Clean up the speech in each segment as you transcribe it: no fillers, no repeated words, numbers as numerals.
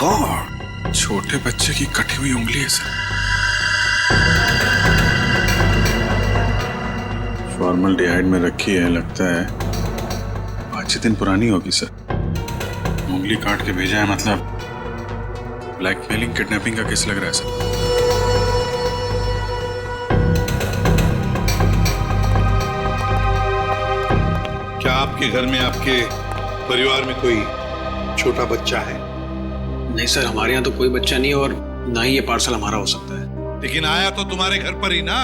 God, छोटे बच्चे की कटी हुई उंगली है सर। फॉर्मल्डिहाइड में रखी है, लगता है 5-6 दिन पुरानी होगी सर। उंगली काट के भेजा है, मतलब ब्लैकमेलिंग किडनैपिंग का केस लग रहा है सर। क्या आपके घर में, आपके परिवार में कोई छोटा बच्चा है? नहीं सर, हमारे यहाँ तो कोई बच्चा नहीं और ना ही ये पार्सल हमारा हो सकता है। लेकिन आया तो तुम्हारे घर पर ही ना।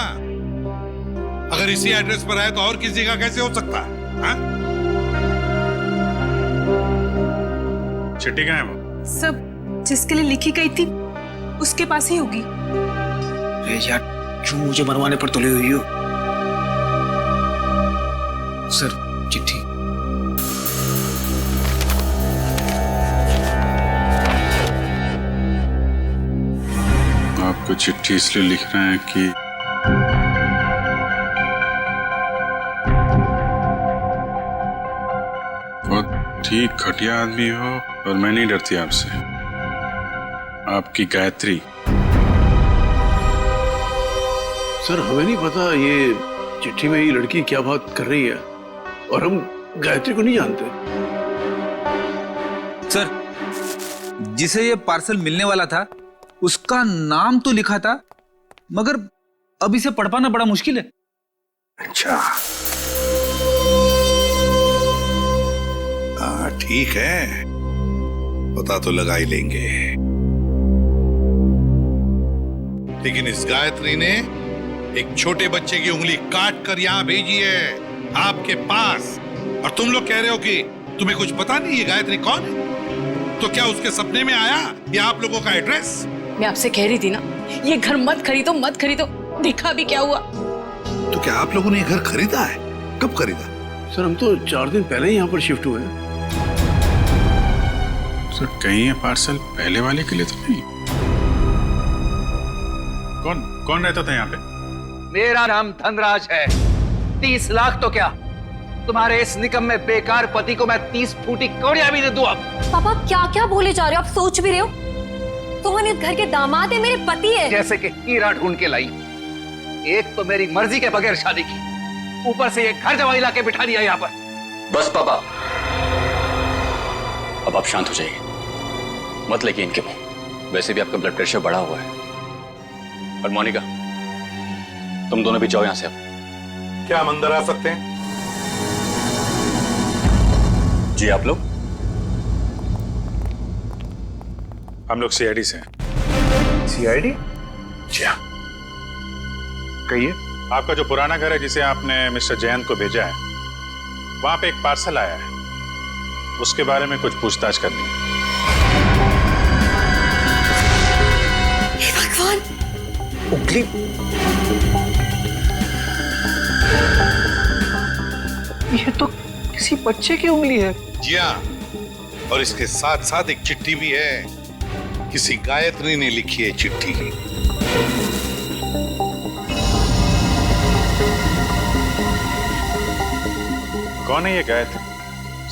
अगर इसी एड्रेस पर आया तो और किसी का कैसे हो सकता है? हाँ? चिट्ठी कहाँ है वो? सब जिसके लिए लिखी गई थी उसके पास ही होगी। अरे यार, क्यों मुझे मरवाने पर तुले हुई हो? सर, चिट्ठी। आपको चिट्ठी इसलिए लिख रहे हैं कि बहुत ठीक घटिया आदमी हो, और मैं नहीं डरती आपसे। आपकी गायत्री। सर, हमें नहीं पता ये चिट्ठी में ये लड़की क्या बात कर रही है, और हम गायत्री को नहीं जानते। सर, जिसे ये पार्सल मिलने वाला था उसका नाम तो लिखा था, मगर अब इसे पढ़ पाना बड़ा मुश्किल है। अच्छा, हाँ ठीक है, पता तो लगा ही लेंगे। लेकिन इस गायत्री ने एक छोटे बच्चे की उंगली काट कर यहां भेजी है आपके पास, और तुम लोग कह रहे हो कि तुम्हें कुछ पता नहीं ये गायत्री कौन है? तो क्या उसके सपने में आया या आप लोगों का एड्रेस? मैं आपसे कह रही थी ना, ये घर मत खरीदो मत खरीदो, देखा भी क्या हुआ। तो क्या आप लोगों ने ये घर खरीदा है? कब खरीदा? सर, हम तो 4 दिन पहले ही यहाँ पर शिफ्ट हुए हैं। सर, कहीं ये पार्सल पहले वाले के लिए तो नहीं? कौन रहता था यहाँ पे? मेरा नाम धनराज है। 30 लाख तो क्या, तुम्हारे इस निकम में बेकार पति को मैं 30 फूटी कौड़ियां भी दे दूं। अब पापा क्या क्या बोले जा रहे हो? आप सोच भी रहे हो? तुम इस घर के दामाद है, मेरे पति है। जैसे कि हीरा ढूंढ के लाई। एक तो मेरी मर्जी के बगैर शादी की, ऊपर से ये घर जवाई लाके बिठा दिया यहाँ पर। बस पापा, अब आप शांत हो जाइए, मत लेकिए इनके मुंह। वैसे भी आपका ब्लड प्रेशर बढ़ा हुआ है। और मोनिका, तुम दोनों भी जाओ यहां से। अब क्या हम अंदर आ सकते हैं? जी, आप लोग? हम लोग सीआईडी से हैं। सीआईडी? जी हाँ। कहिए। आपका जो पुराना घर है जिसे आपने मिस्टर जयंत को भेजा है, वहां पे एक पार्सल आया है, उसके बारे में कुछ पूछताछ करनी है। हे भगवान, उंगली। ये तो किसी बच्चे की उंगली है। जी हाँ, और इसके साथ साथ एक चिट्ठी भी है। किसी गायत्री ने लिखी है चिट्ठी। कौन है ये गायत्री?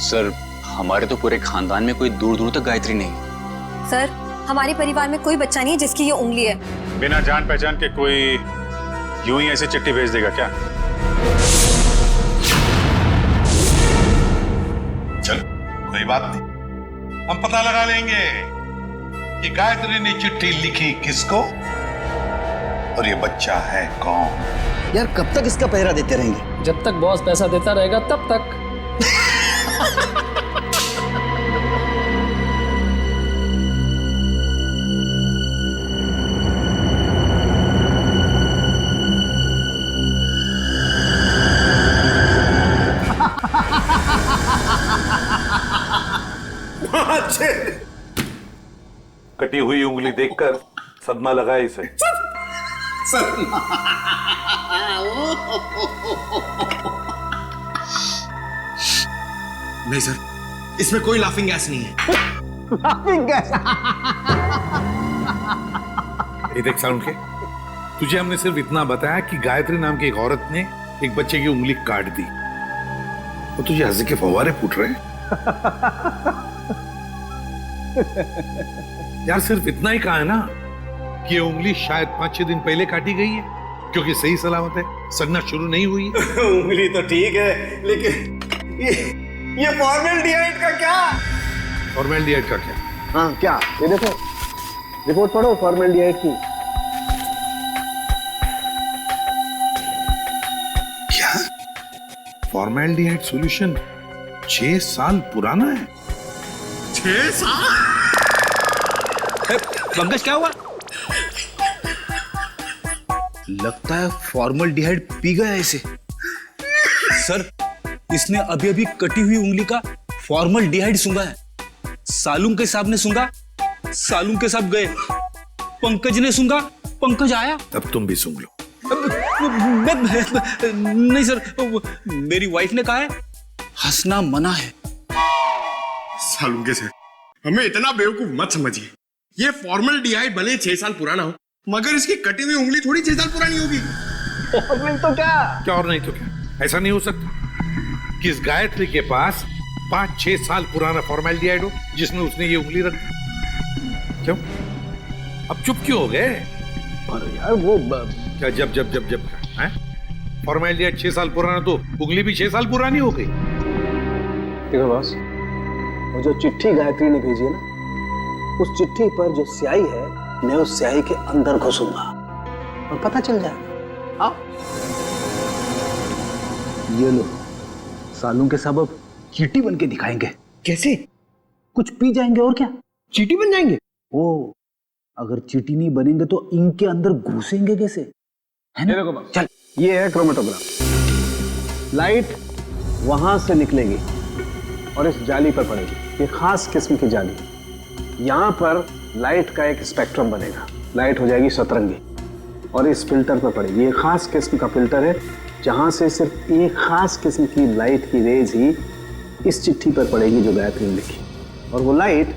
सर, हमारे तो पूरे खानदान में कोई दूर दूर तक गायत्री नहीं। सर, हमारे परिवार में कोई बच्चा नहीं है जिसकी ये उंगली है। बिना जान पहचान के कोई यूं ही ऐसी चिट्ठी भेज देगा क्या? चल, कोई बात नहीं, हम पता लगा लेंगे कि गायत्री ने चिट्ठी लिखी किसको और ये बच्चा है कौन। यार, कब तक इसका पहरा देते रहेंगे? जब तक बॉस पैसा देता रहेगा तब तक। कटी हुई उंगली देखकर सदमा लगा इसे। नहीं सर, इसमें कोई लाफिंग गैस नहीं है। Laughing gas? ये देख साउंड के, तुझे हमने सिर्फ इतना बताया कि गायत्री नाम की एक औरत ने एक बच्चे की उंगली काट दी, और तुझे हंसी के फव्वारे फूट रहे हैं। यार सिर्फ इतना ही कहा है ना कि ये उंगली शायद 5-6 दिन पहले काटी गई है, क्योंकि सही सलामत है, सड़ना शुरू नहीं हुई है। उंगली तो ठीक है, लेकिन ये फॉर्मेल्डिहाइड का क्या? फॉर्मेल्डिहाइड का क्या? हाँ क्या? ये देखो, रिपोर्ट पढ़ो फॉर्मेल्डिहाइड की। क्या? फॉर्मेल्डिहाइड सॉल्यूशन 6 साल पुराना है? 6 साल? पंकज क्या हुआ? लगता है फॉर्मल्डिहाइड पी गया इसे। सर, इसने अभी अभी कटी हुई उंगली का फॉर्मल्डिहाइड सूंघा है। सालूम के साहब ने सूंघा, सालूम के साहब गए। पंकज ने सूंघा, पंकज आया। अब तुम भी सूंघ लो। नहीं सर, मेरी वाइफ ने कहा है हंसना मना है। सालूम के साथ हमें इतना बेवकूफ मत समझिए। ये फॉर्मल्डिहाइड भले 6 साल पुराना हो, मगर इसकी कटी हुई उंगली थोड़ी 6 साल पुरानी होगी। और नहीं तो क्या और नहीं तो क्या? ऐसा नहीं हो सकता कि इस गायत्री के पास 5-6 साल पुराना फॉर्मेल्डिहाइड हो जिसमें उसने ये उंगली रख दी। क्यों? अब चुप क्यों हो गए? अरे यार वो क्या जब हैं? फॉर्मेल्डिहाइड 6 साल पुराना तो उंगली भी 6 साल पुरानी हो गई। देखो बॉस, वो जो चिट्ठी गायत्री ने भेजी है ना, उस चिट्ठी पर जो स्याही है, मैं उस स्याही के अंदर घुसूंगा और पता चल जाएगा। आओ। ये लो, सालूम के साहब अब चींटी बन के दिखाएंगे। कैसे? कुछ पी जाएंगे और क्या? चींटी बन जाएंगे? ओ, अगर चींटी नहीं बनेंगे तो इनके अंदर घुसेंगे कैसे? है ना? देखो चल, ये है क्रोमेटोग्राफ। लाइट वहां से निकलेगी और इस जाली पर पड़ेगी। ये खास किस्म की जाली। यहां पर लाइट का एक स्पेक्ट्रम बनेगा। लाइट हो जाएगी सतरंगी और इस फिल्टर पर पड़ेगी। ये खास किस्म का फिल्टर है जहां से सिर्फ एक खास किस्म की लाइट की रेज ही इस चिट्ठी पर पड़ेगी जो गायत्री ने लिखी। और वो लाइट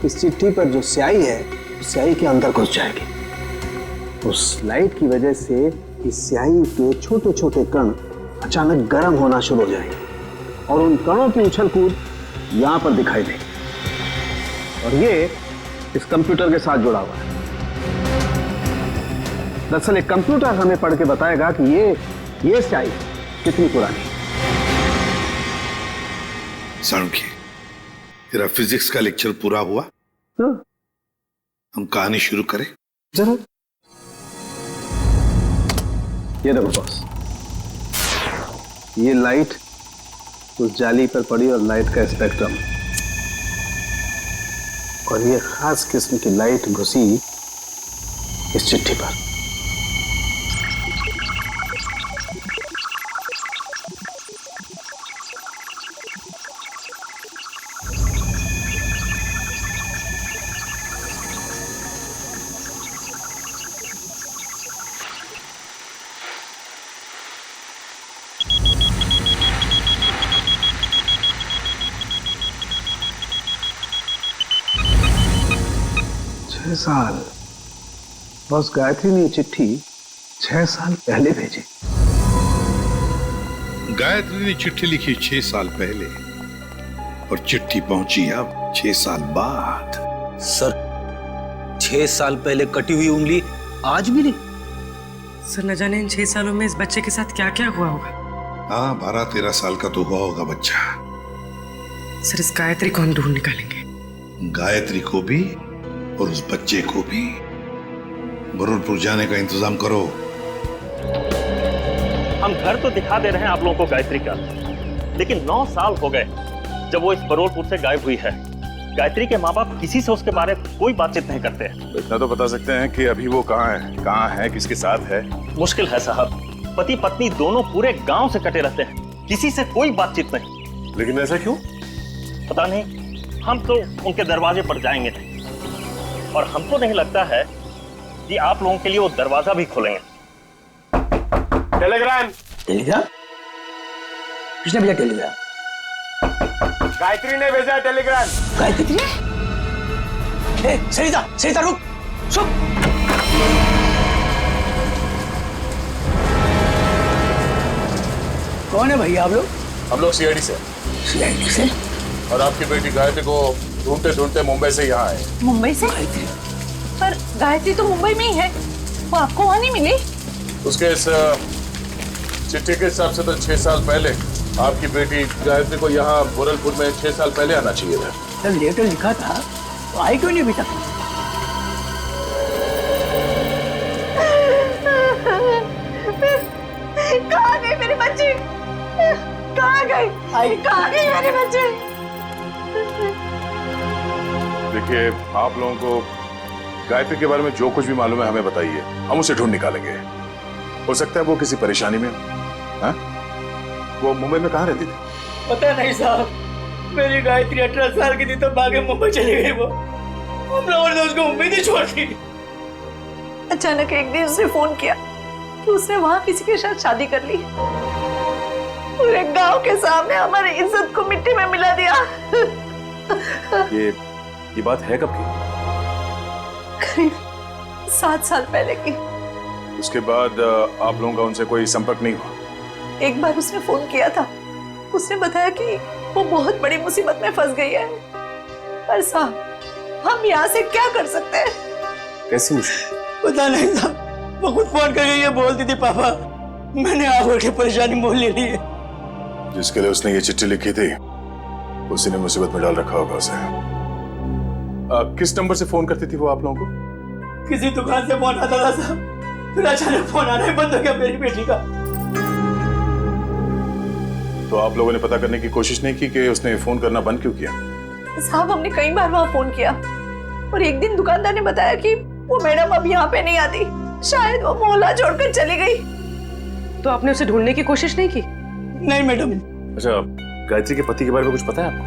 इस चिट्ठी पर जो स्याही है, उस स्याही के अंदर घुस जाएगी। उस लाइट की वजह से इस स्याही के छोटे छोटे कण अचानक गर्म होना शुरू हो जाएंगे और उन कणों की उछल कूद यहां पर दिखाई देगी। और ये इस कंप्यूटर के साथ जुड़ा हुआ है। दरअसल एक कंप्यूटर हमें पढ़ के बताएगा कि ये स्याही कितनी पुरानी है। सालुंकी, तेरा फिजिक्स का लेक्चर पूरा हुआ? हम कहानी शुरू करें? जरूर। ये देखो बॉस, ये लाइट उस जाली पर पड़ी और लाइट का स्पेक्ट्रम, और ये खास किस्म की लाइट घुसी इस चिट्ठी पर। साल बॉस, गायत्री ने चिट्ठी 6 साल पहले भेजी। गायत्री ने चिट्ठी लिखी 6 साल पहले और चिट्ठी पहुंची अब 6 साल बाद। सर, 6 साल पहले कटी हुई उंगली आज मिली। सर, न जाने इन 6 सालों में इस बच्चे के साथ क्या क्या हुआ होगा। हाँ, 12-13 साल का तो हुआ होगा बच्चा। सर, इस गायत्री को हम ढूंढ निकालेंगे। गायत्री को भी और उस बच्चे को भी। बरूरपुर जाने का इंतजाम करो। हम घर तो दिखा दे रहे हैं आप लोगों को गायत्री का, लेकिन 9 साल हो गए जब वो इस बरूरपुर से गायब हुई है। गायत्री के माँ बाप किसी से उसके बारे में कोई बातचीत नहीं करते हैं। इतना तो बता सकते हैं कि अभी वो कहाँ है, किसके साथ है? मुश्किल है साहब, पति पत्नी दोनों पूरे गांव से कटे रहते हैं, किसी से कोई बातचीत नहीं। लेकिन ऐसा क्यों? पता नहीं, हम तो उनके दरवाजे पर जाएंगे नहीं, और हमको नहीं लगता है कि आप लोगों के लिए वो दरवाजा भी खोलेंगे। टेलीग्राम किसने भेजा? टेलीग्राम गायत्री ने भेजा। टेलीग्राम गायत्री ने? सरिता रुक, सुन। कौन है भैया आप लोग? हम लोग सीआईडी से। सीआईडी से? और आपकी बेटी गायत्री को ढूंढते ढूंढते मुंबई से यहाँ आए। मुंबई से? पर गायत्री तो मुंबई में ही है, वो आपको वहां नहीं मिली? उसके इस चिट्ठी के हिसाब से तो 6 साल पहले आपकी बेटी गायत्री को यहाँ गोरलपुर में 6 साल पहले आना चाहिए था। तो लेटर लिखा था, तो आई क्यों नहीं अभी तक? कहाँ गए मेरे बच्चे? कहाँ गए? कहाँ गए मेरे बच्चे? देखिए, आप लोगों को गायत्री के बारे में जो कुछ भी मालूम है हमें बताइए, हम उसे ढूंढ निकालेंगे। हो सकता है वो किसी परेशानी में हो। हाँ? वो मुंबई में कहाँ रहती थी? पता नहीं साहब, मेरी गायत्री 18 साल की थी तो भागे मुंबई चली गई। वो हम लोगों ने उसको मुंबई नहीं छोड़ दी। अचानक एक दिन उसने फोन किया कि उसने वहां किसी के साथ शादी कर ली। पूरे गांव के सामने हमारी इज्जत को मिट्टी में मिला दिया। ये बात है कब की? करीब 7 साल पहले की। उसके बाद आप लोगों का उनसे कोई संपर्क नहीं हुआ? एक बार उसने फोन किया था, उसने बताया कि वो बहुत बड़ी मुसीबत में फंस गई है। पर साहब, हम यहाँ से क्या कर सकते हैं? कैसे? पता नहीं साहब, वो खुद फोन करके ये बोलती थी, पापा मैंने आगे की परेशानी मोल ले ली है। जिसके लिए उसने ये चिट्ठी लिखी थी उसी ने मुसीबत में डाल रखा होगा उसे। किस नंबर से फोन करती थी वो आप लोगों को? किसी दुकान से फोन आता था साहब, फिर अचानक फोन आना ही बंद हो गया मेरी बेटी का। तो आप लोगों ने पता करने की कोशिश नहीं की कि उसने फोन करना बंद क्यों किया? साहब, हमने कई बार वहां फोन किया और एक दिन दुकानदार ने बताया कि वो मैडम अब यहाँ पे नहीं आती, शायद वो मोहल्ला छोड़कर चली गई। तो आपने उसे ढूंढने की कोशिश नहीं की? नहीं मैडम। अच्छा, गायत्री के पति के बारे में कुछ पता है आपको?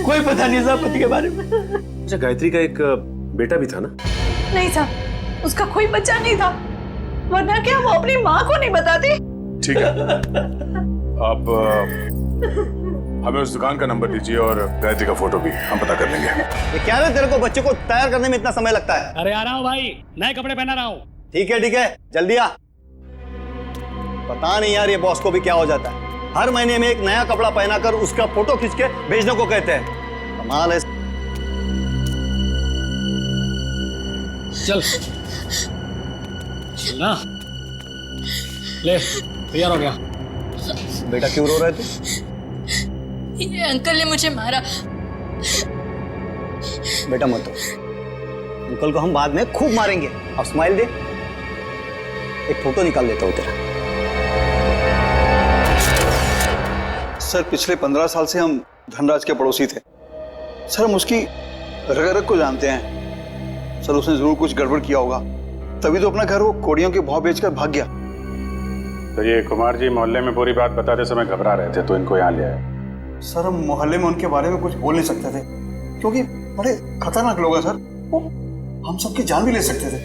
कोई पता नहीं साहब पति के बारे में। अच्छा, गायत्री का एक बेटा भी था ना? नहीं साहब, उसका कोई बच्चा नहीं था, वरना क्या वो अपनी माँ को नहीं बताती? ठीक है, आप हमें उस दुकान का नंबर दीजिए और गायत्री का फोटो भी, हम पता कर लेंगे। ये क्या है तेरे को बच्चे को तैयार करने में इतना समय लगता है? अरे आ रहा हूँ भाई, नए कपड़े पहना रहा हूँ। ठीक है, जल्दी आ। पता नहीं यार ये बॉस को भी क्या हो जाता है, हर महीने में एक नया कपड़ा पहनाकर उसका फोटो खींच के भेजने को कहते हैं। कमाल है। चल ना, ले तैयार हो गया। बेटा क्यों रो रहे थे? ये अंकल ने मुझे मारा। बेटा मत रो, अंकल को हम बाद में खूब मारेंगे। अब स्माइल दे, एक फोटो निकाल लेता हूं तेरा। सर, पिछले 15 साल से हम धनराज के पड़ोसी थे। सर, हम उसकी रग रग को जानते हैं। सर, उसने जरूर कुछ गड़बड़ किया होगा, तभी तो अपना घर वो कोड़ियों के भाव बेचकर भाग गया। तो ये कुमार जी मोहल्ले में पूरी बात बताते समय घबरा रहे थे तो इनको यहाँ ले आए। सर, हम मोहल्ले में उनके बारे में कुछ बोल नहीं सकते थे क्योंकि बड़े खतरनाक लोग हैं सर, वो हम सबकी जान भी ले सकते थे।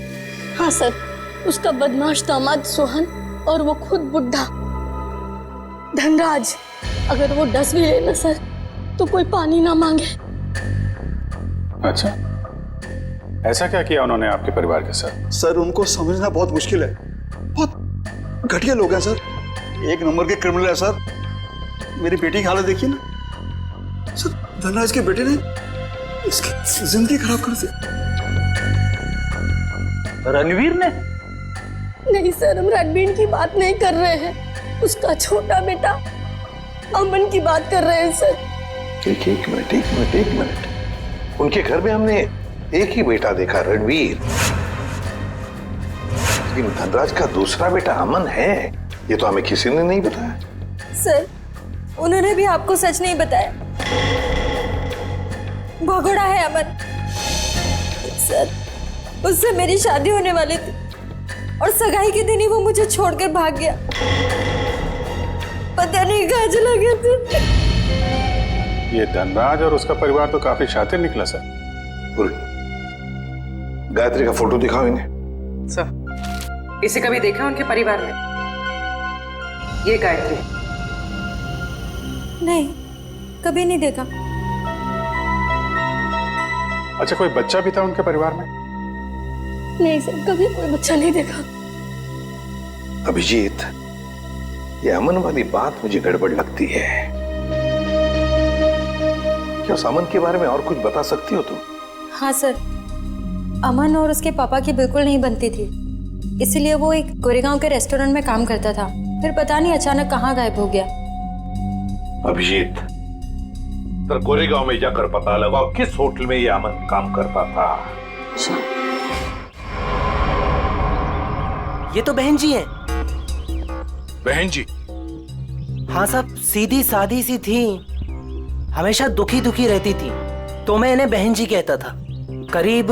हाँ सर, उसका बदमाश दामाद सोहन और वो खुद बुढ़ा धनराज, अगर वो डस भी ले ना सर तो कोई पानी ना मांगे। अच्छा, ऐसा क्या किया उन्होंने आपके परिवार के साथ? सर, उनको समझना बहुत मुश्किल है, बहुत घटिया लोग हैं सर, एक नंबर के क्रिमिनल है सर। मेरी बेटी की हालत देखिए ना सर, धनराज के बेटे ने इसकी जिंदगी खराब कर दी। रणवीर ने? नहीं सर, हम रणवीर की बात नहीं कर रहे हैं, उसका छोटा बेटा अमन की बात कर रहे हैं सर। एक मिनट, उनके घर में हमने एक ही बेटा देखा, रणवीर, लेकिन धनराज का दूसरा बेटा अमन है, ये तो हमें किसी ने नहीं बताया। सर, उन्होंने भी आपको सच नहीं बताया, भगोड़ा है अमन। सर, उससे मेरी शादी होने वाली थी और सगाई के दिन ही वो मुझे छोड़कर भाग गया, पता नहीं कहाँ चला गया था। ये धनराज और उसका परिवार तो काफी शातिर निकला सर। गायत्री का फोटो दिखाओ इन्हें। सर, इसे कभी देखा उनके परिवार में? ये गायत्री? नहीं, कभी नहीं देखा। अच्छा, कोई बच्चा भी था उनके परिवार में? नहीं सर, कभी कोई बच्चा नहीं देखा। अभिजीत, ये अमन वाली बात मुझे गड़बड़ लगती है। क्या सामन के बारे में और कुछ बता सकती हो तुम? हाँ सर, अमन और उसके पापा की बिल्कुल नहीं बनती थी, इसीलिए वो एक गोरेगांव के रेस्टोरेंट में काम करता था। फिर पता नहीं अचानक कहाँ गायब हो गया। अभिजीत, तो गोरेगांव में जाकर पता लगाओ किस होटल में ये अमन काम करता था। ये तो बहन जी है। बहन जी? हाँ साहब, सीधी सादी सी थी, हमेशा दुखी दुखी रहती थी, तो मैं इन्हें बहन जी कहता था। करीब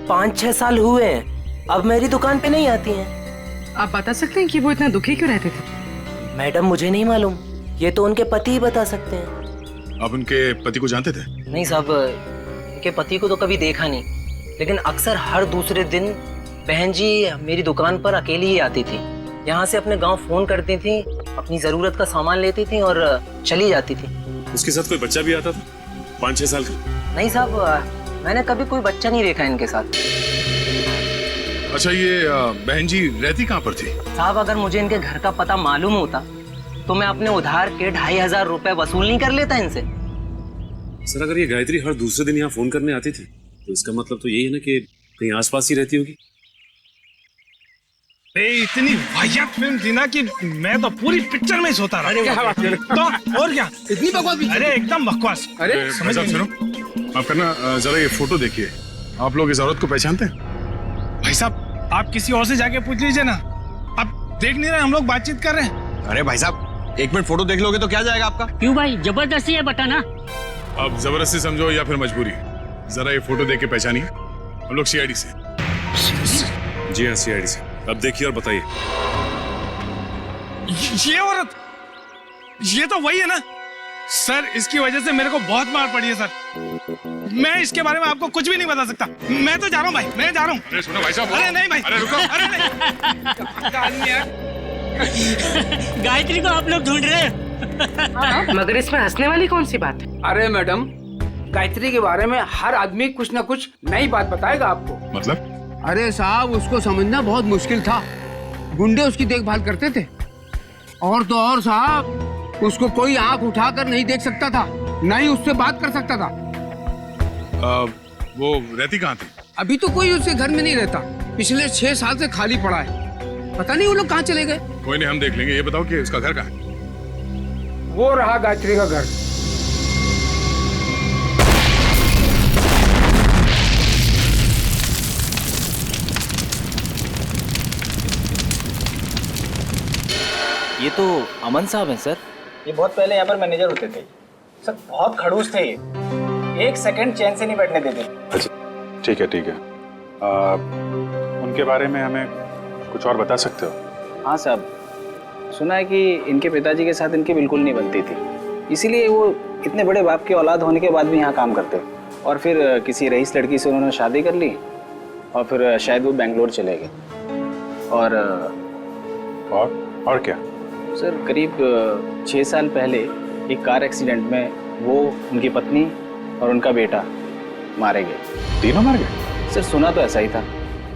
5-6 साल हुए हैं, अब मेरी दुकान पे नहीं आती हैं। आप बता सकते हैं कि वो इतना दुखी क्यों रहते थे? मैडम मुझे नहीं मालूम, ये तो उनके पति ही बता सकते हैं। आप उनके पति को जानते थे? नहीं साहब, उनके पति को तो कभी देखा नहीं, लेकिन अक्सर हर दूसरे दिन बहन जी मेरी दुकान पर अकेली ही आती थी। यहाँ से अपने गांव फोन करती थी, अपनी जरूरत का सामान लेती थी और चली जाती थी। उसके साथ कोई बच्चा भी आता था 5-6 साल का? नहीं साहब, मैंने कभी कोई बच्चा नहीं देखा इनके साथ। अच्छा, ये बहन जी रहती कहाँ पर थी? साहब, अगर मुझे इनके घर का पता मालूम होता तो मैं अपने उधार के 2500 रुपए वसूल नहीं कर लेता इनसे। सर, अगर ये गायत्री हर दूसरे दिन यहाँ फोन करने आती थी तो इसका मतलब तो यही है ना कि कहीं आसपास ही रहती होगी। इतनी वाहियात फिल्म थी ना कि मैं तो पूरी पिक्चर में सोता रहा। क्या बात कर? तो और क्या, इतनी बकवास? अरे एकदम बकवास। अरे भाई साहब सुनो, आप करना जरा ये फोटो देखिए। आप लोग इस औरत को पहचानते हैं? भाई साहब, आप किसी और से जाके पूछ लीजिए ना, आप देख नहीं रहे हम लोग बातचीत कर रहे हैं। अरे भाई साहब, 1 मिनट फोटो देख लोगे तो क्या जाएगा आपका? क्यों भाई, जबरदस्ती है बताना। अब जबरदस्ती समझो या फिर मजबूरी, जरा ये फोटो देख के पहचानिए। हम लोग CID से। जी हाँ, CID से। अब देखिए और बताइए। ये औरत, ये तो वही है ना सर? इसकी वजह से मेरे को बहुत मार पड़ी है सर। मैं इसके बारे में आपको कुछ भी नहीं बता सकता। मैं तो जा रहा हूँ भाई, मैं जा रहा हूँ। अरे सुनो भाई साहब। अरे नहीं भाई, अरे रुको। अरे नहीं। गायत्री को आप लोग ढूंढ रहे हैं। मगर इसमें हंसने वाली कौन सी बात है? अरे मैडम, गायत्री के बारे में हर आदमी कुछ न कुछ नई बात बताएगा आपको। मतलब? अरे साहब, उसको समझना बहुत मुश्किल था। गुंडे उसकी देखभाल करते थे, और तो और साहब, उसको कोई आंख उठाकर नहीं देख सकता था, न ही उससे बात कर सकता था। वो रहती कहाँ थी? अभी तो कोई उसके घर में नहीं रहता, पिछले 6 साल से खाली पड़ा है। पता नहीं वो लोग कहाँ चले गए। कोई नहीं, हम देख लेंगे। ये बताओ कि उसका घर कहाँ है? वो रहा गायत्री का घर। ये तो अमन साहब हैं सर। ये बहुत पहले यहाँ पर मैनेजर होते थे सर, बहुत खड़ूस थे ये, 1 सेकंड चैन से नहीं बैठने देते। अच्छा ठीक है ठीक है। उनके बारे में हमें कुछ और बता सकते हो? हाँ साहब, सुना है कि इनके पिताजी के साथ इनकी बिल्कुल नहीं बनती थी, इसीलिए वो इतने बड़े बाप की औलाद होने के बाद भी यहाँ काम करते, और फिर किसी रईस लड़की से उन्होंने शादी कर ली, और फिर शायद वो बेंगलोर चले गए। और क्या सर, करीब 6 साल पहले एक कार एक्सीडेंट में वो, उनकी पत्नी और उनका बेटा मारे गए। तीनों मार गए? सर सुना तो ऐसा ही था।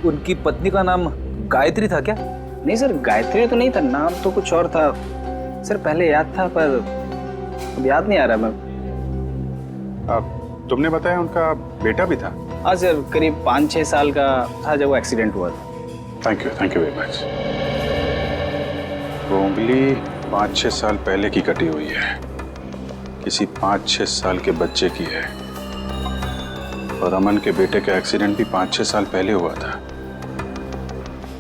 उनकी पत्नी का नाम गायत्री था क्या? नहीं सर, गायत्री तो नहीं था, नाम तो कुछ और था सर। पहले याद था पर अब याद नहीं आ रहा। मैं तुमने बताया उनका बेटा भी था? हाँ सर, करीब 5-6 साल का था जब वो एक्सीडेंट हुआ था। Thank you very much. वो उंगली 5-6 साल पहले की कटी हुई है, किसी 5-6 साल के बच्चे की है, और अमन के बेटे का एक्सीडेंट भी 5-6 साल पहले हुआ था,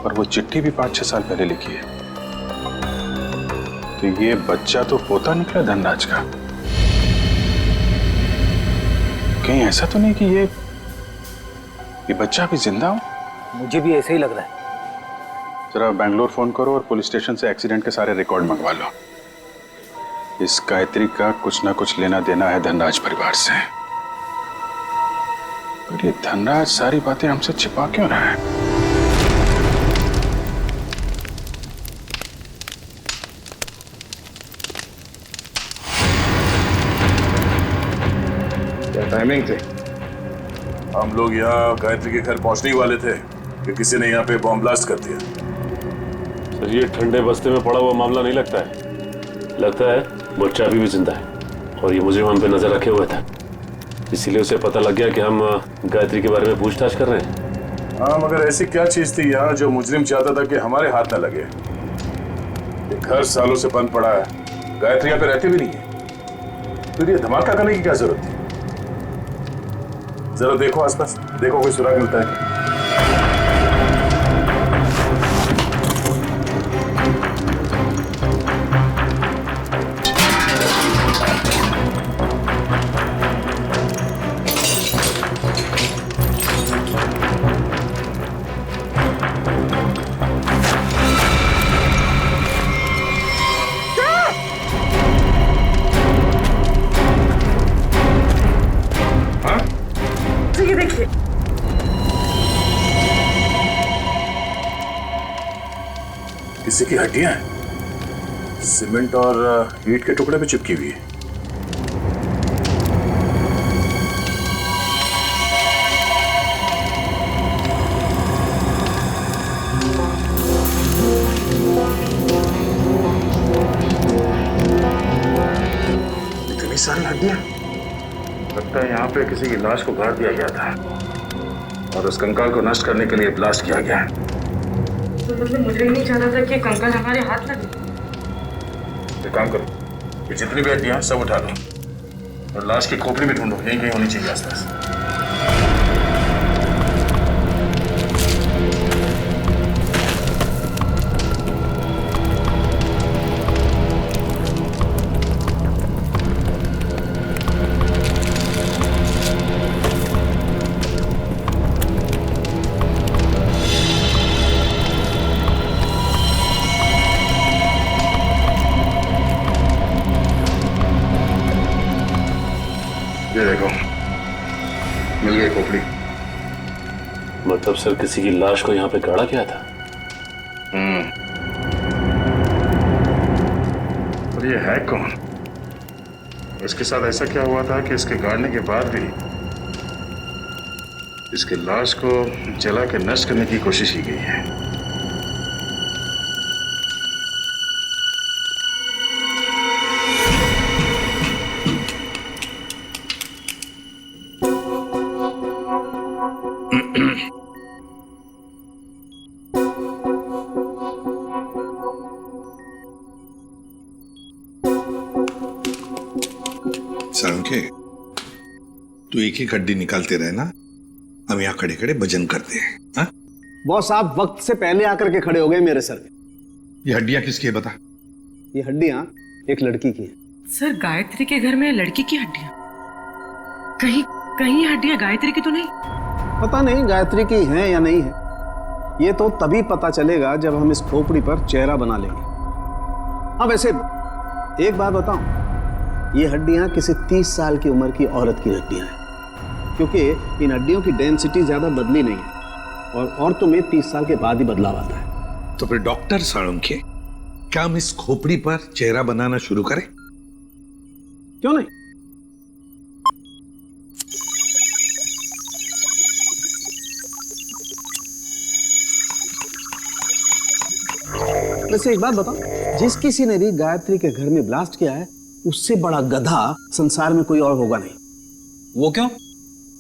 और वो चिट्ठी भी 5-6 साल पहले लिखी है। तो ये बच्चा तो पोता निकला धनराज का। कहीं ऐसा तो नहीं कि ये बच्चा अभी जिंदा हो? मुझे भी ऐसा ही लग रहा है। जरा बेंगलोर फोन करो और पुलिस स्टेशन से एक्सीडेंट के सारे रिकॉर्ड मंगवा लो। इस गायत्री का कुछ ना कुछ लेना देना है धनराज परिवार से। और ये धनराज सारी बातें हमसे छिपा क्यों रहा है? क्या टाइमिंग थे? हम लोग यहाँ गायत्री के घर पहुंचने ही वाले थे कि किसी ने यहाँ पे बॉम्ब ब्लास्ट कर दिया। सर, ये ठंडे बस्ते में पड़ा हुआ मामला नहीं लगता है। लगता है बच्चा अभी भी जिंदा है और ये मुजरिम हम पे नजर रखे हुए था। इसीलिए उसे पता लग गया कि हम गायत्री के बारे में पूछताछ कर रहे हैं। हाँ, मगर ऐसी क्या चीज थी यहाँ जो मुजरिम चाहता था कि हमारे हाथ न लगे? ये घर सालों से बंद पड़ा है, गायत्री यहाँ पे रहती भी नहीं है, फिर ये धमाका करने की क्या जरूरत थी? जरा देखो आसपास, देखो कोई सुराग मिलता है क्या? ये देखिए, किसी की हड्डियां हैं, सीमेंट और ईंट के टुकड़े में चिपकी हुई है। इतनी सारी हड्डियां, लगता है यहाँ पे किसी की लाश को गाड़ दिया गया था और उस कंकाल को नष्ट करने के लिए ब्लास्ट किया गया है। तो मतलब मुझे ही नहीं चाहता था कि कंकाल हमारे हाथ लगे। एक काम करो, ये जितनी भी हड्डियां सब उठा लो और लाश की खोपड़ी भी ढूंढो, यहीं कहीं होनी चाहिए आसपास। ये देखो, मिल गई खोपड़ी। मतलब सर किसी की लाश को यहाँ पे गाड़ा गया था? और ये है कौन? इसके साथ ऐसा क्या हुआ था कि इसके गाड़ने के बाद भी इसके लाश को जला के नष्ट करने की कोशिश की गई है? सालुंखे, तू एक ही हड्डी निकालते रहे ना, हम यहाँ खड़े खड़े भजन करते हैं। हाँ? बॉस, आप वक्त से पहले आकर के खड़े हो गए मेरे सर पे। ये हड्डियां किसकी है बता? ये हड्डियां एक लड़की की है। सर, गायत्री के घर में लड़की की हड्डियां? कहीं कहीं ये हड्डियां गायत्री की तो नहीं? पता नहीं गायत्री की हैं या नहीं है, ये तो तभी पता चलेगा जब हम इस खोपड़ी पर चेहरा बना लेंगे। हाँ, वैसे एक बात बताऊं, ये हड्डियां किसी 30 साल की उम्र की औरत की हड्डियां हैं, क्योंकि इन हड्डियों की डेंसिटी ज्यादा बदली नहीं है और औरतों में 30 साल के बाद ही बदलाव आता है। तो फिर डॉक्टर सालुंखे, क्या हम इस खोपड़ी पर चेहरा बनाना शुरू करें? क्यों नहीं? वैसे एक बात बताओ, जिस किसी ने भी गायत्री के घर में ब्लास्ट किया है, उससे बड़ा गधा संसार में कोई और होगा नहीं। वो क्यों?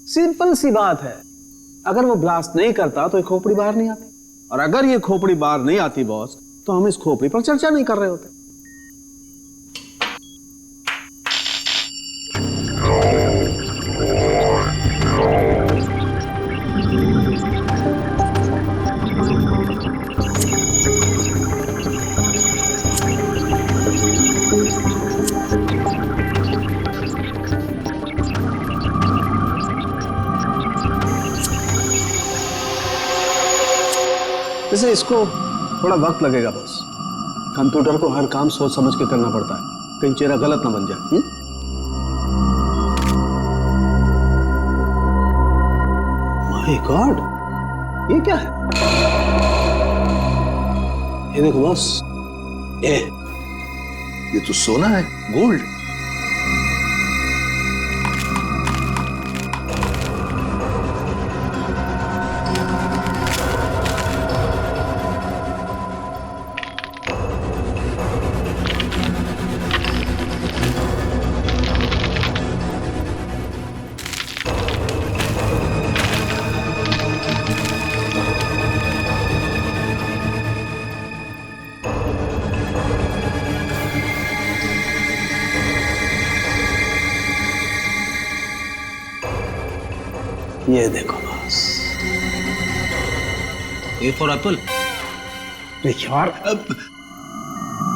सिंपल सी बात है, अगर वो ब्लास्ट नहीं करता तो ये खोपड़ी बाहर नहीं आती, और अगर ये खोपड़ी बाहर नहीं आती बॉस, तो हम इस खोपड़ी पर चर्चा नहीं कर रहे होते। वैसे इसको थोड़ा वक्त लगेगा बॉस, कंप्यूटर को हर काम सोच समझ के करना पड़ता है, कहीं चेहरा गलत ना बन जाए। माय गॉड, ये क्या है? ये देखो बॉस, ये तो सोना है, गोल्ड। ये देखो बॉस। A for Apple. यार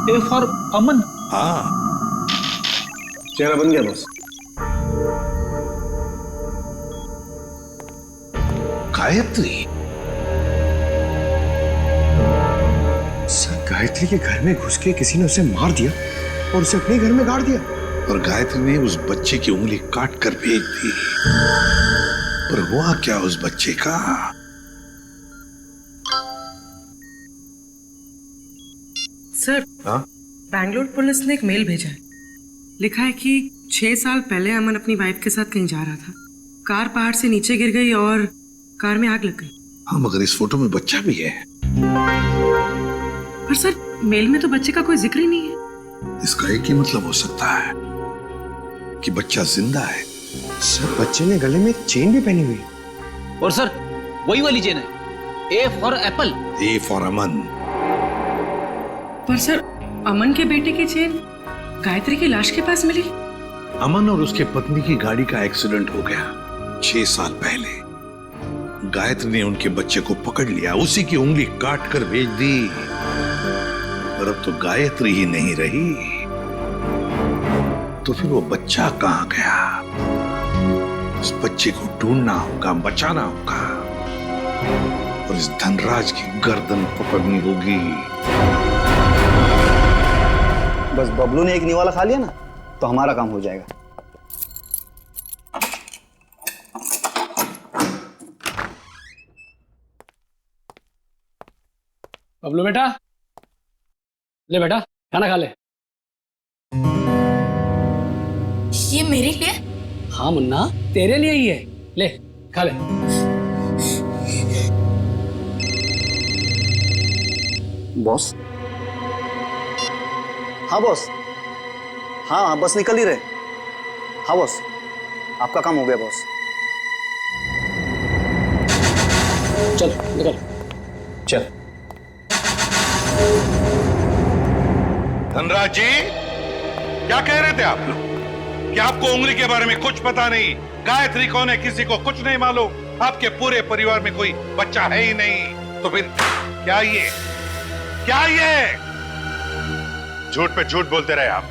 ए फॉर अमन। हाँ, चेहरा बन गया बॉस। गायत्री। सर, गायत्री के घर में घुस के किसी ने उसे मार दिया और उसे अपने घर में गाड़ दिया। और गायत्री ने उस बच्चे की उंगली काट कर भेज दी। पर हुआ क्या उस बच्चे का? सर, बैंगलोर पुलिस ने एक मेल भेजा है। लिखा है कि 6 साल पहले अमन अपनी वाइफ के साथ कहीं जा रहा था। कार पहाड़ से नीचे गिर गई और कार में आग लग गई। हाँ, मगर इस फोटो में बच्चा भी है। पर सर, मेल में तो बच्चे का कोई जिक्र ही नहीं है। इसका एक ही मतलब हो सकता है कि बच्चा जिंदा है। सर, बच्चे ने गले में चेन भी पहनी हुई है। और सर, वही वाली चेन है। A for apple. A for Aman. पर सर, अमन के बेटे की चेन गायत्री की लाश के पास मिली। अमन और उसके पत्नी की गाड़ी का एक्सीडेंट हो गया 6 साल पहले। गायत्री ने उनके बच्चे को पकड़ लिया, उसी की उंगली काट कर भेज दी। पर अब तो गायत्री ही नहीं रही, तो फिर वो बच्चा कहां गया? उस बच्चे को ढूंढना होगा, बचाना होगा और इस धनराज की गर्दन पकड़नी होगी। बस बबलू ने एक निवाला खा लिया ना, तो हमारा काम हो जाएगा। बबलू बेटा, ले बेटा खाना खा ले। ये मेरे लिए? हाँ मुन्ना, तेरे लिए ही है। ले खा ले। बॉस। हाँ बॉस। हाँ, बस निकल ही रहे। हाँ बॉस, आपका काम हो गया बॉस। चल निकल। चल। धनराज जी, क्या कह रहे थे आप लोग कि आपको उंगली के बारे में कुछ पता नहीं? गायत्री कौन है किसी को कुछ नहीं मालूम। आपके पूरे परिवार में कोई बच्चा है ही नहीं, तो फिर क्या ये झूठ पे झूठ बोलते रहे आप।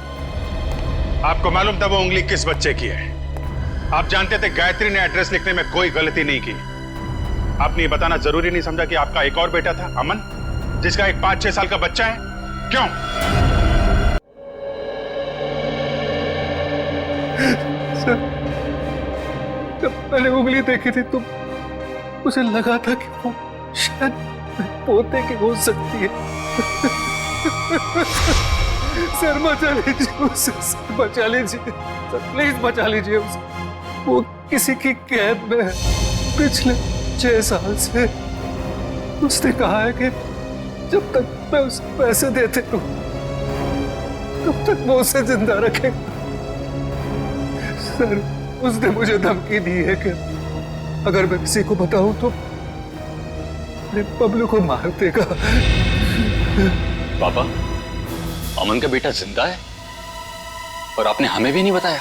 आपको मालूम था वो उंगली किस बच्चे की है। आप जानते थे गायत्री ने एड्रेस लिखने में कोई गलती नहीं की। आपने ये बताना जरूरी नहीं समझा कि आपका एक और बेटा था, अमन, जिसका एक 5-6 साल का बच्चा है? क्यों? सर, जब मैंने उंगली देखी थी तो मुझे लगा था कि वो शायद पोते की हो सकती है। सर बचा लीजिए उसे, सर बचा लीजिए, सर प्लीज बचा लीजिए उसे। वो किसी की कैद में है पिछले 6 साल से। उसने कहा है कि जब तक मैं उसे पैसे देते रहूं तब तक वो उसे जिंदा रखेगा। सर, उसने मुझे धमकी दी है कि अगर मैं किसी को बताऊं तो मेरे बबलू को मार देगा। पापा, अमन का बेटा जिंदा है और आपने हमें भी नहीं बताया।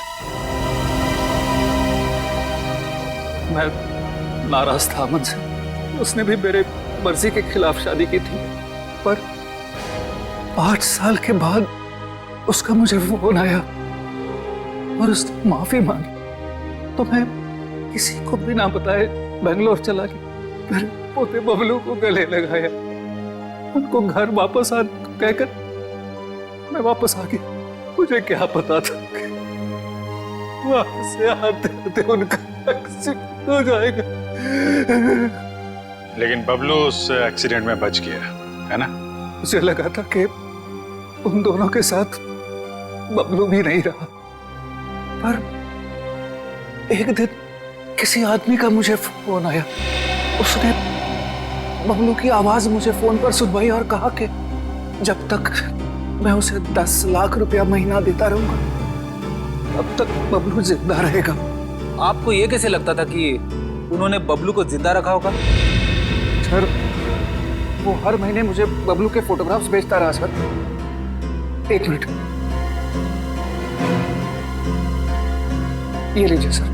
मैं नाराज था अमन से। उसने भी मेरे मर्जी के खिलाफ शादी की थी, पर 8 साल के बाद उसका मुझे फोन आया और उसने माफी मांगी, तो मैं किसी को बिना बताए बेंगलोर चला गया। फिर पोते बबलू को गले लगाया, उनको घर वापस आने को कहकर मैं वापस आ गया। मुझे क्या पता था कि वहां से आते आते उनका एक्सीडेंट हो जाएगा। लेकिन बबलू उस एक्सीडेंट में बच गया, है ना? मुझे लगा था कि उन दोनों के साथ बबलू भी नहीं रहा, पर एक दिन किसी आदमी का मुझे फोन आया। उसने बबलू की आवाज मुझे फोन पर सुनवाई और कहा कि जब तक मैं उसे 10 लाख रुपया महीना देता रहूंगा तब तक बबलू जिंदा रहेगा। आपको ये कैसे लगता था कि उन्होंने बबलू को जिंदा रखा होगा? सर, वो हर महीने मुझे बबलू के फोटोग्राफ्स भेजता रहा सर। 1 मिनट, ये लीजिए सर।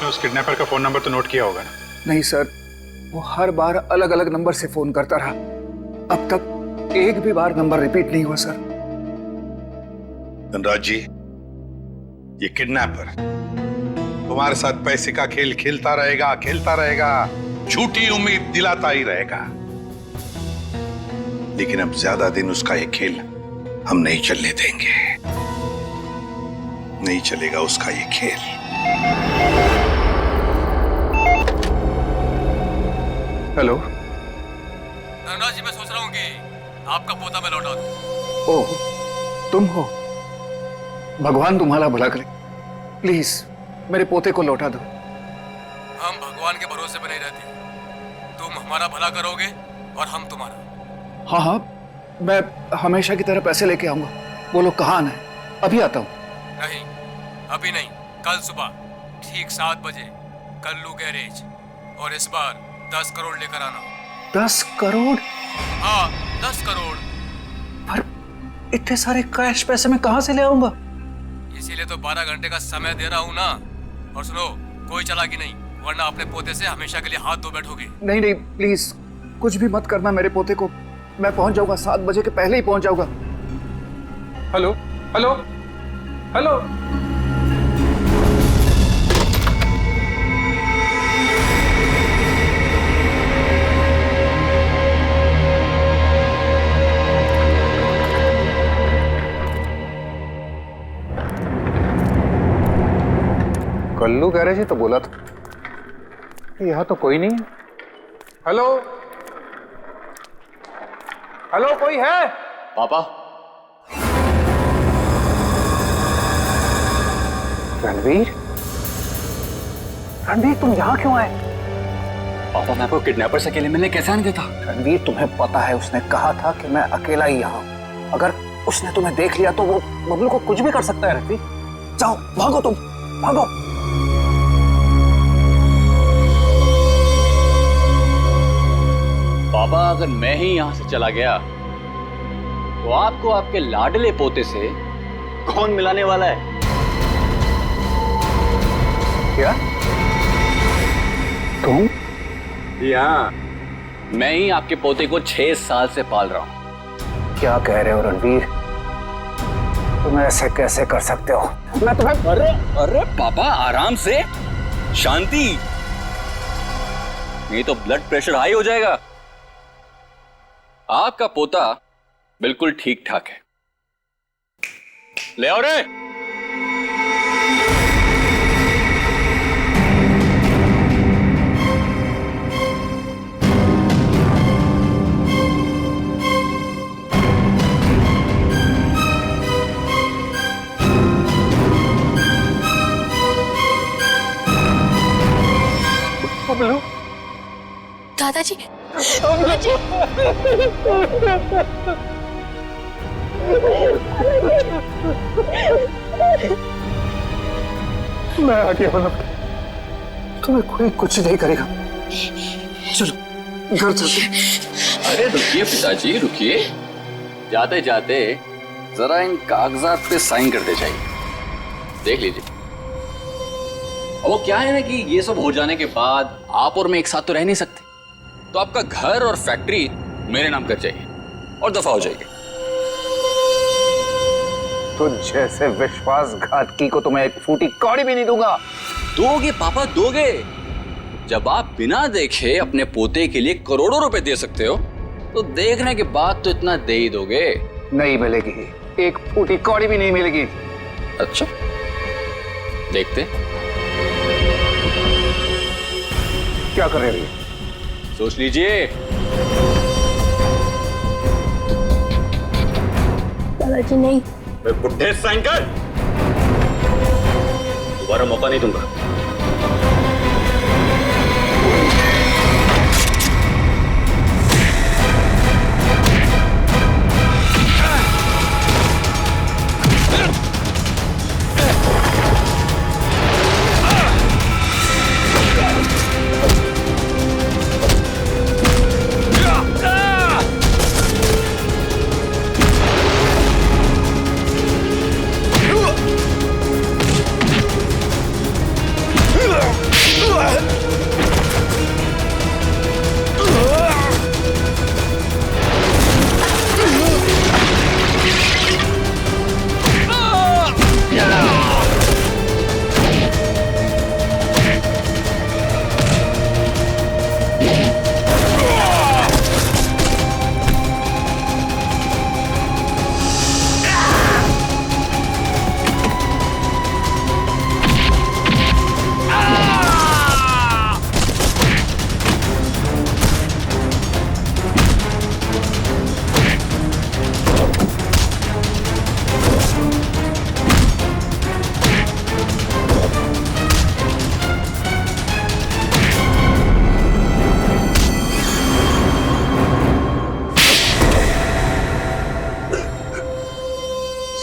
आपने उस किडनैपर का फोन नंबर तो नोट किया होगा ना? नहीं सर, वो हर बार अलग अलग नंबर से फोन करता रहा। अब तक एक भी बार नंबर रिपीट नहीं हुआ सर। धनराज जी, ये किडनैपर तुम्हारे साथ पैसे का खेल खेलता रहेगा, झूठी उम्मीद दिलाता ही रहेगा। लेकिन अब ज्यादा दिन उसका ये खेल हम नहीं चलने देंगे। नहीं चलेगा उसका ये खेल। हेलो धनराज जी, मैं सोच रहा हूँ कि आपका पोता मैं लौटा दूं। ओह, तुम हो? भगवान तुम्हारा भला करे। प्लीज मेरे पोते को लौटा दो। हम भगवान के भरोसे पे नहीं रहते। तुम हमारा भला करोगे और हम तुम्हारा। हाँ हाँ, मैं हमेशा की तरह पैसे लेके आऊंगा। बोलो कहाँ आना है? अभी आता हूँ। नहीं, अभी नहीं, कल सुबह ठीक 7 बजे कल्लू गैरेज, और इस बार 10 करोड़ लेकर आना। 10 करोड़? हाँ, 10 करोड़। पर इतने सारे कैश पैसे मैं कहाँ से ले आऊंगा? इसीलिए तो 12 घंटे का समय दे रहा हूँ ना। और सुनो, कोई चालाकी नहीं, वरना अपने पोते से हमेशा के लिए हाथ धो बैठोगे। नहीं नहीं, प्लीज कुछ भी मत करना मेरे पोते को। मैं पहुंच जाऊंगा, 7 बजे के पहले ही पहुंच जाऊंगा। Hello hello hello. Kallu garage ही तो बोला था। यहाँ तो कोई नहीं है। हेलो हेलो, कोई है? पापा। रणवीर, रणवीर तुम यहाँ क्यों आए? पापा, मैं आपको किडनैपर से अकेले मिलने कैसे आने देता? रणवीर, तुम्हें पता है उसने कहा था कि मैं अकेला ही यहाँ हूँ। अगर उसने तुम्हें देख लिया तो वो बबलू को कुछ भी कर सकता है। रणवीर जाओ, भागो, तुम भागो। पापा, अगर मैं ही यहां से चला गया तो आपको आपके लाडले पोते से कौन मिलाने वाला है? क्या? तुम? जी हाँ, मैं ही आपके पोते को 6 साल से पाल रहा हूं। क्या कह रहे हो रणवीर? तुम ऐसे कैसे कर सकते हो? मैं तुम्हें... अरे पापा, आराम से, शांति, नहीं तो ब्लड प्रेशर हाई हो जाएगा। आपका पोता बिल्कुल ठीक ठाक है। ले आओ रे। बबलू, दादाजी, दादाजी। मैं आ गया हूं, तुम्हें कोई कुछ नहीं करेगा। चलो घर चलते। अरे रुकिए पिताजी, रुकिए। जाते जाते जरा इन कागजात पे साइन करते जाइए, देख लीजिए। वो क्या है ना कि ये सब हो जाने के बाद आप और मैं एक साथ तो रह नहीं सकते, तो आपका घर और फैक्ट्री मेरे नाम कर जाइए और दफा हो जाएगी। तो जैसे विश्वासघातकी को तुम्हें एक फूटी कौड़ी भी नहीं दूंगा। दोगे पापा, दोगे। जब आप बिना देखे अपने पोते के लिए करोड़ों रुपए दे सकते हो, तो देखने के बाद तो इतना दे ही दोगे। नहीं मिलेगी, एक फूटी कौड़ी भी नहीं मिलेगी। अच्छा, देखते। क्या कर रहे हो? सोच लीजिए। दादाजी नहीं। बुढ़े साइन कर, दोबारा मौका नहीं दूंगा।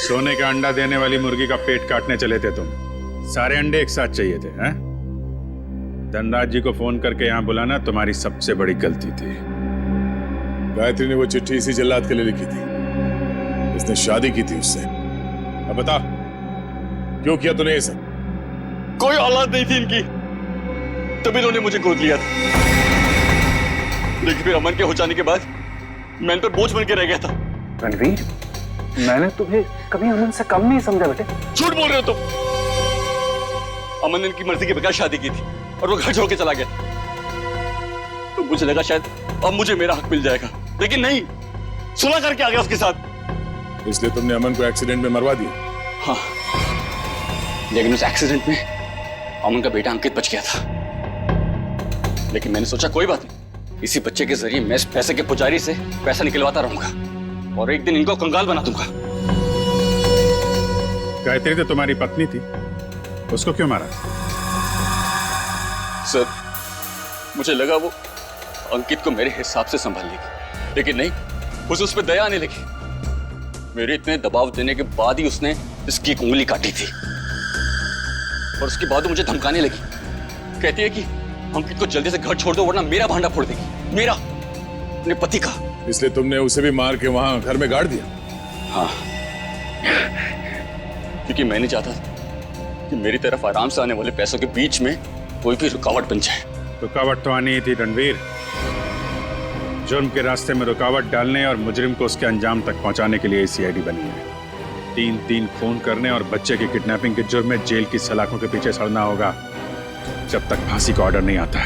सोने का अंडा देने वाली मुर्गी का पेट काटने चले थे तुम। सारे अंडे एक साथ चाहिए थे, हैं? धनराज जी को फोन करके यहाँ बुलाना तुम्हारी सबसे बड़ी गलती थी। गायत्री ने वो चिट्ठी इसी जल्लाद के लिए लिखी थी। उसने शादी की थी उससे। अब बता, क्यों किया तूने ये सब? कोई औलाद नहीं थी इनकी, तभी इन्होंने मुझे गोद लिया था। लेकिन फिर अमन के हो जाने के बाद मैं इन पर बोझ बन के रह गया था। रणवीर, मैंने तुम्हें कभी अमन से कम नहीं समझा बेटे। झूठ बोल रहे हो तुम। अमन ने इनकी मर्जी के बगैर शादी की थी और वो घर छोड़ के चला गया। तो मुझे लगा शायद अब मुझे मेरा हक मिल जाएगा, लेकिन नहीं, सुलह करके आ गया उसके साथ। इसलिए तुमने अमन को एक्सीडेंट में मरवा दिया? हाँ, लेकिन उस एक्सीडेंट में अमन का बेटा अंकित बच गया था। लेकिन मैंने सोचा कोई बात नहीं, इसी बच्चे के जरिए मैं इस पैसे के पुजारी से पैसा निकलवाता रहूंगा और एक दिन इनको कंगाल बना दूंगा। गायत्री तो तुम्हारी पत्नी थी, उसको क्यों मारा? सर, मुझे लगा वो अंकित को मेरे हिसाब से संभाल लेगी, लेकिन नहीं, उसे उस पर दया आने लगी। मेरे इतने दबाव देने के बाद ही उसने इसकी एक उंगली काटी थी और उसके बाद वो मुझे धमकाने लगी। कहती है कि अंकित को जल्दी से घर छोड़ दो वरना मेरा भांडा फोड़ देगी, मेरा, अपने पति का। इसलिए तुमने उसे भी मार के वहां घर में गाड़ दिया? हाँ, क्योंकि मैं नहीं चाहता कि मेरी तरफ आराम से आने वाले पैसों के बीच में कोई भी रुकावट बन जाए। रुकावट तो आनी ही थी रणवीर। जुर्म के रास्ते में रुकावट डालने और मुजरिम को उसके अंजाम तक पहुंचाने के लिए सीआईडी बनी है। 3-3 खून करने और बच्चे की किडनैपिंग के जुर्म में जेल की सलाखों के पीछे सड़ना होगा जब तक फांसी का ऑर्डर नहीं आता।